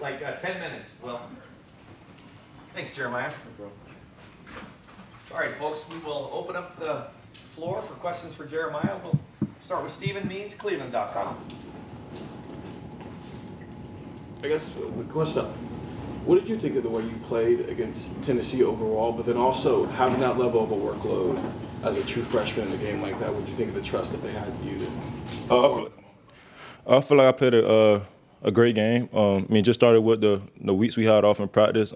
like 10 minutes, Will. Thanks, Jeremiah. All right, folks, we will open up the floor for questions for Jeremiah. We'll start with Stephen Means, Cleveland.com. I guess the question, what did you think of the way you played against Tennessee overall, but then also having that level of a workload as a true freshman in a game like that? What did you think of the trust that they had in you? I feel like I played a great game. Just started with the weeks we had off in practice.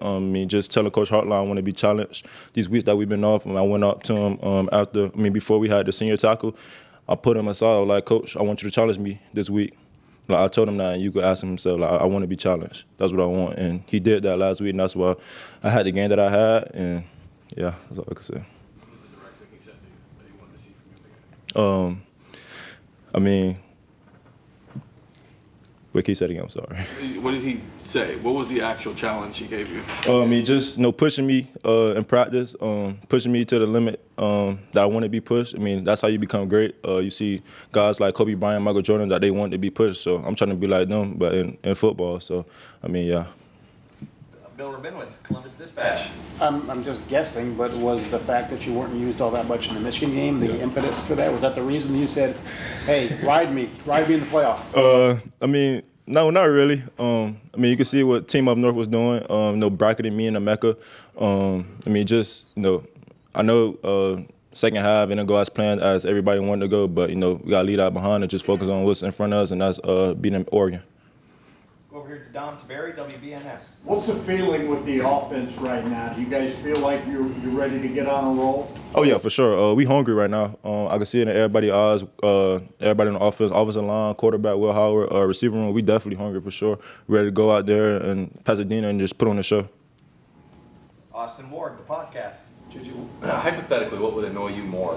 Just telling Coach Hartline I want to be challenged. These weeks that we've been off, I went up to him before we had the senior tackle. I put him aside. I was like, Coach, I want you to challenge me this week. Like I told him that, and you could ask him himself. Like I want to be challenged. That's what I want, and he did that last week, and that's why I had the game that I had, and yeah, that's all I can say. What was the direct thing he said that he wanted to see from you in the game? Wait, can you say it again? I'm sorry. What did he say? What was the actual challenge he gave you? He just pushing me in practice, pushing me to the limit that I want to be pushed. That's how you become great. You see guys like Kobe Bryant, Michael Jordan, that they want to be pushed. So I'm trying to be like them, but in football. So, yeah. Bill Rabinowitz, Columbus Dispatch. I'm just guessing, but was the fact that you weren't used all that much in the Michigan game the impetus for that? Was that the reason you said, hey, ride me in the playoff? No, not really. You can see what Team Up North was doing, bracketing me in the Mecca. I know second half didn't go as planned as everybody wanted to go, but, we got to lead out behind and just focus on what's in front of us, and that's beating Oregon. Go over here to Dom Taberry, WBNS. What's the feeling with the offense right now? Do you guys feel like you're ready to get on a roll? Oh, yeah, for sure. We hungry right now. I can see it in everybody's eyes. Everybody on the offensive line, quarterback, Will Howard, receiver room, we definitely hungry for sure. Ready to go out there and Pasadena and just put on the show. Austin Ward, the podcast. Hypothetically, what would annoy you more?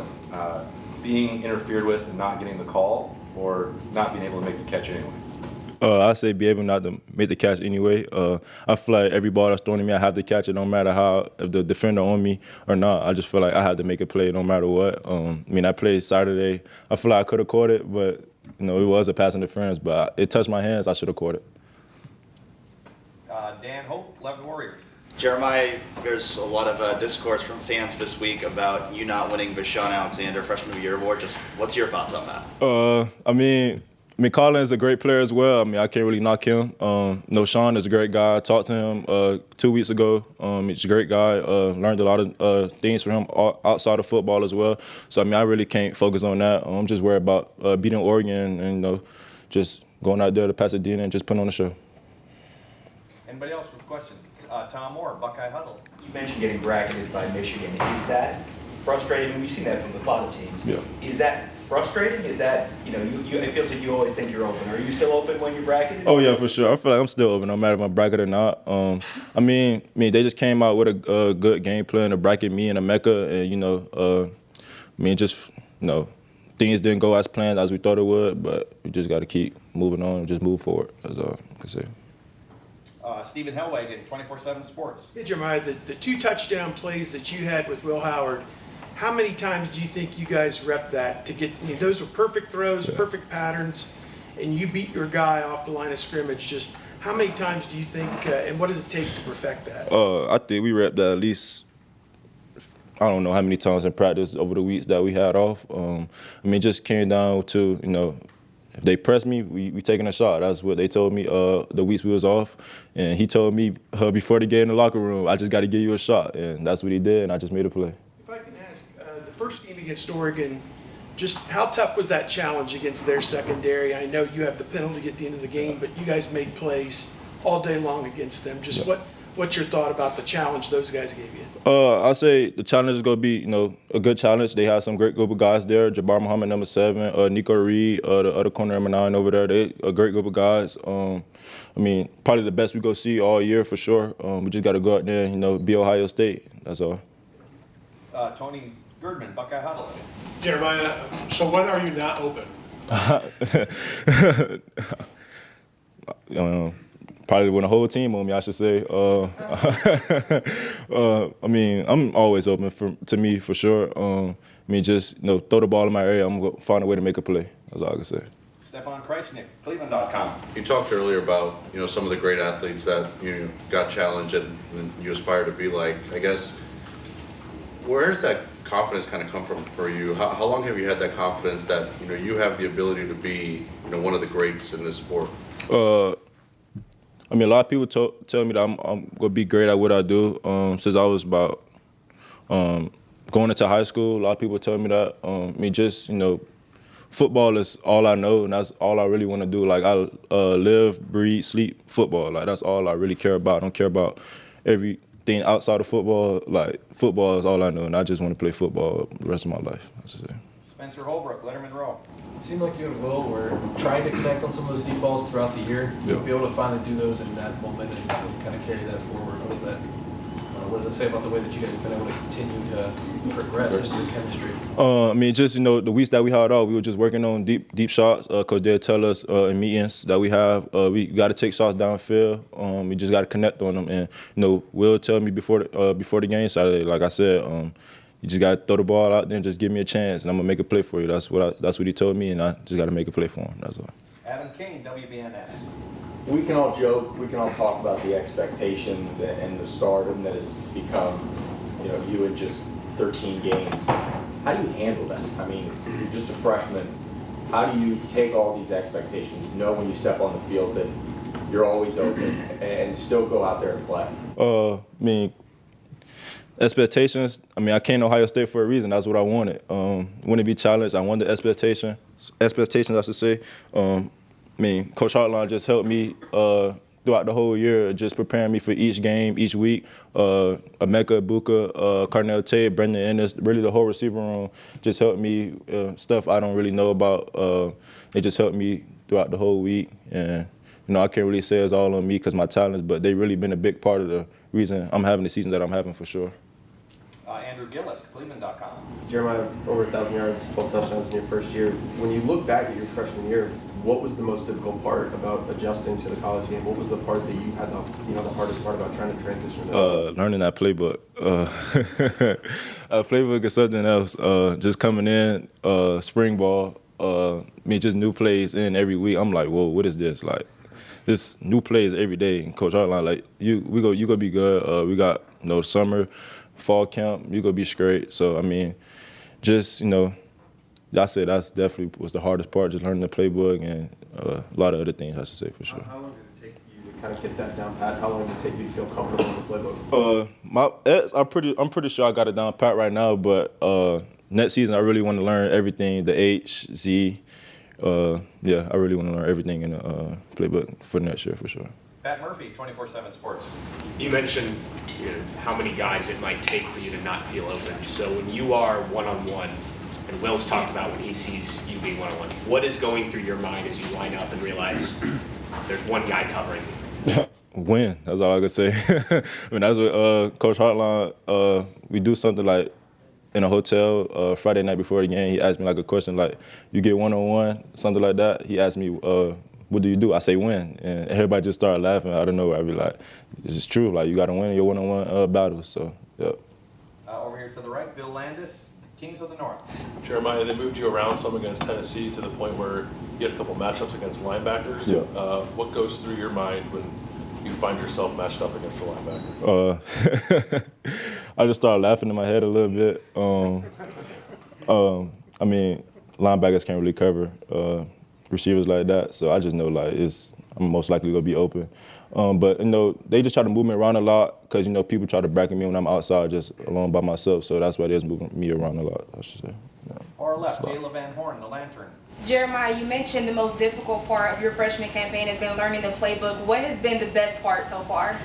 Being interfered with and not getting the call, or not being able to make the catch anyway? I say be able not to make the catch anyway. I feel like every ball that's thrown at me, I have to catch it no matter if the defender on me or not. I just feel like I have to make a play no matter what. I played Saturday. I feel like I could have caught it, but it was a pass interference. But it touched my hands. I should have caught it. Dan Hope, 11 Warriors. Jeremiah, there's a lot of discourse from fans this week about you not winning the Sean Alexander Freshman of the Year award. Just what's your thoughts on that? Colin's a great player as well. I can't really knock him. Sean is a great guy. I talked to him 2 weeks ago. He's a great guy. Learned a lot of things from him outside of football as well. So, I really can't focus on that. I'm just worried about beating Oregon and, just going out there to Pasadena and just putting on the show. Anybody else with questions? Tom Moore, Buckeye Huddle. You mentioned getting bracketed by Michigan. Is that frustrating? We've seen that from a lot of teams. Yeah. Is that frustrating? Is that, it feels like you always think you're open. Are you still open when you're bracketed? Oh, yeah, for sure. I feel like I'm still open no matter if I'm bracketed or not. They just came out with a good game plan to bracket me in the Mecca. And, things didn't go as planned as we thought it would, but we just got to keep moving on and just move forward, that's all I can say. Stephen Hellwagen, 24/7 Sports. Hey, Jeremiah, the 2 touchdown plays that you had with Will Howard, how many times do you think you guys rep that to get, those were perfect throws, perfect patterns, and you beat your guy off the line of scrimmage. Just how many times do you think, and what does it take to perfect that? I think we repped that at least, I don't know how many times in practice over the weeks that we had off. It just came down to, if they press me, we taking a shot. That's what they told me the weeks we was off. And he told me before the game in the locker room, I just got to give you a shot. And that's what he did, and I just made a play. If I can ask, the first game against Oregon, just how tough was that challenge against their secondary? I know you have the penalty at the end of the game, but you guys made plays all day long against them. Just what's your thought about the challenge those guys gave you? I'll say the challenge is going to be, a good challenge. They have some great group of guys there. Jabbar Muhammad, number 7, Nico Reed, the other corner, number 9 over there. They a great group of guys. Probably the best we go see all year for sure. We just got to go out there and, be Ohio State. That's all. Tony Girdman, Buckeye Huddle. Jeremiah, so when are you not open? Probably when the whole team on me, I should say. I'm always open to me for sure. Just throw the ball in my area. I'm gonna find a way to make a play. That's all I can say. Stefan Kreisnick, Cleveland.com. You talked earlier about, some of the great athletes that you got challenged and you aspire to be like. I guess, where does that confidence kind of come from for you? How long have you had that confidence that, you have the ability to be, one of the greats in this sport? A lot of people tell me that I'm going to be great at what I do. Since I was about going into high school, a lot of people tell me that. Football is all I know, and that's all I really want to do. Like, I live, breathe, sleep football. Like, that's all I really care about. I don't care about everything outside of football. Like, football is all I know, and I just want to play football the rest of my life, I should say. Spencer Hoerner, Letterman Row. It seemed like you and Will were trying to connect on some of those deep balls throughout the year. Yeah. To be able to finally do those in that moment and kind of carry that forward. What does that say about the way that you guys have been able to continue to progress in your chemistry? The weeks that we had off, we were just working on deep shots. Coach they'll tell us in meetings that we have, we got to take shots downfield. We just got to connect on them. And Will tell me before the game Saturday, like I said, you just got to throw the ball out there and just give me a chance, and I'm gonna make a play for you. That's what he told me, and I just got to make a play for him. That's all. Adam King, WBNS. We can all joke, we can all talk about the expectations and the stardom that has become, you in just 13 games. How do you handle that? I mean, you're just a freshman. How do you take all these expectations, know when you step on the field that you're always open, and still go out there and play? Expectations. I came to Ohio State for a reason. That's what I wanted. Want to be challenged. I wanted expectations, I should say. Coach Hartline just helped me throughout the whole year, just preparing me for each game, each week. Emeka Ibuka, Carnell Tate, Brendan Ennis, really the whole receiver room just helped me. Stuff I don't really know about. They just helped me throughout the whole week. And, I can't really say it's all on me because my talents, but they really been a big part of the reason I'm having the season that I'm having for sure. Andrew Gillis, Cleveland.com. Jeremiah, over 1,000 yards, 12 touchdowns in your first year. When you look back at your freshman year, what was the most difficult part about adjusting to the college game? What was the part that you had the hardest part about trying to transition? Learning that playbook. Playbook is something else. Just coming in, spring ball, just new plays in every week. I'm like, whoa, what is this? Like, this new plays every day. And Coach Hartline, like, you gonna be good. We got summer, fall camp. You gonna be straight. So that's it. That's definitely was the hardest part, just learning the playbook and a lot of other things, I should say, for sure. How long did it take you to kind of get that down pat? How long did it take you to feel comfortable in the playbook? I'm pretty sure I got it down pat right now, but next season I really want to learn everything, the H, Z. I really want to learn everything in the playbook for next year, for sure. Pat Murphy, 24/7 Sports. You mentioned how many guys it might take for you to not feel open. So when you are one-on-one, and Will's talked about when he sees you being one-on-one, what is going through your mind as you line up and realize there's one guy covering you? Win. That's all I can say. That's what Coach Hartline, we do something like in a hotel Friday night before the game. He asked me like a question like, you get one-on-one, something like that. He asked me, what do you do? I say win. And everybody just started laughing. I don't know. I'd be like, this is true. Like, you got to win your one-on-one battles. So, yeah. Over here to the right, Bill Landis, Kings of the North. Jeremiah, they moved you around some against Tennessee to the point where you had a couple matchups against linebackers. Yeah. What goes through your mind when you find yourself matched up against a linebacker? I just started laughing in my head a little bit. Linebackers can't really cover receivers like that, so I just know I'm most likely gonna be open. But they just try to move me around a lot because people try to bracket me when I'm outside just alone by myself. So that's why they're moving me around a lot, I should say. Yeah. Far left, Jayla Van Horn, the Lantern. Jeremiah, you mentioned the most difficult part of your freshman campaign has been learning the playbook. What has been the best part so far?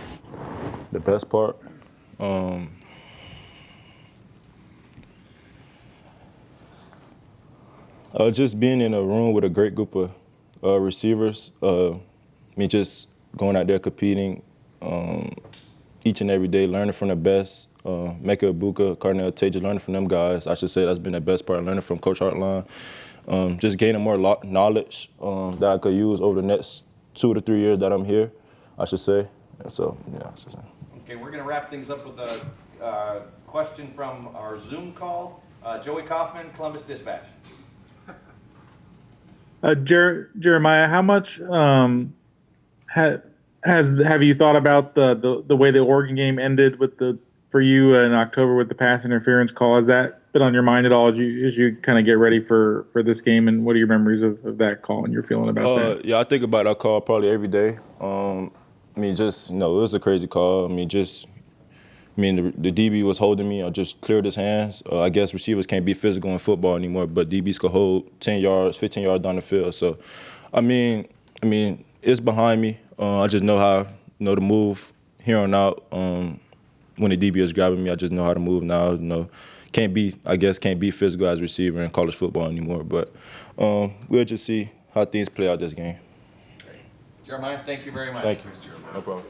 The best part? Just being in a room with a great group of receivers. Just going out there competing each and every day, learning from the best. Emeka Ibuka, Carnell Tate, just learning from them guys. I should say that's been the best part, learning from Coach Hartline. Just gaining more knowledge that I could use over the next 2 to 3 years that I'm here, I should say. So, yeah. Okay, we're going to wrap things up with a question from our Zoom call. Joey Kaufman, Columbus Dispatch. Jeremiah, how much have you thought about the way the Oregon game ended for you in October with the pass interference call? Has that been on your mind at all as you kind of get ready for this game? And what are your memories of that call and your feeling about that? Yeah, I think about that call probably every day. I mean, just, it was a crazy call. I mean, the DB was holding me. I just cleared his hands. I guess receivers can't be physical in football anymore, but DBs could hold 10 yards, 15 yards down the field. So, I mean, it's behind me. I just know to move here on out. When the DB is grabbing me, I just know how to move now. Can't be physical as a receiver in college football anymore. But we'll just see how things play out this game. Jeremiah, thank you very much. Thank you. No problem.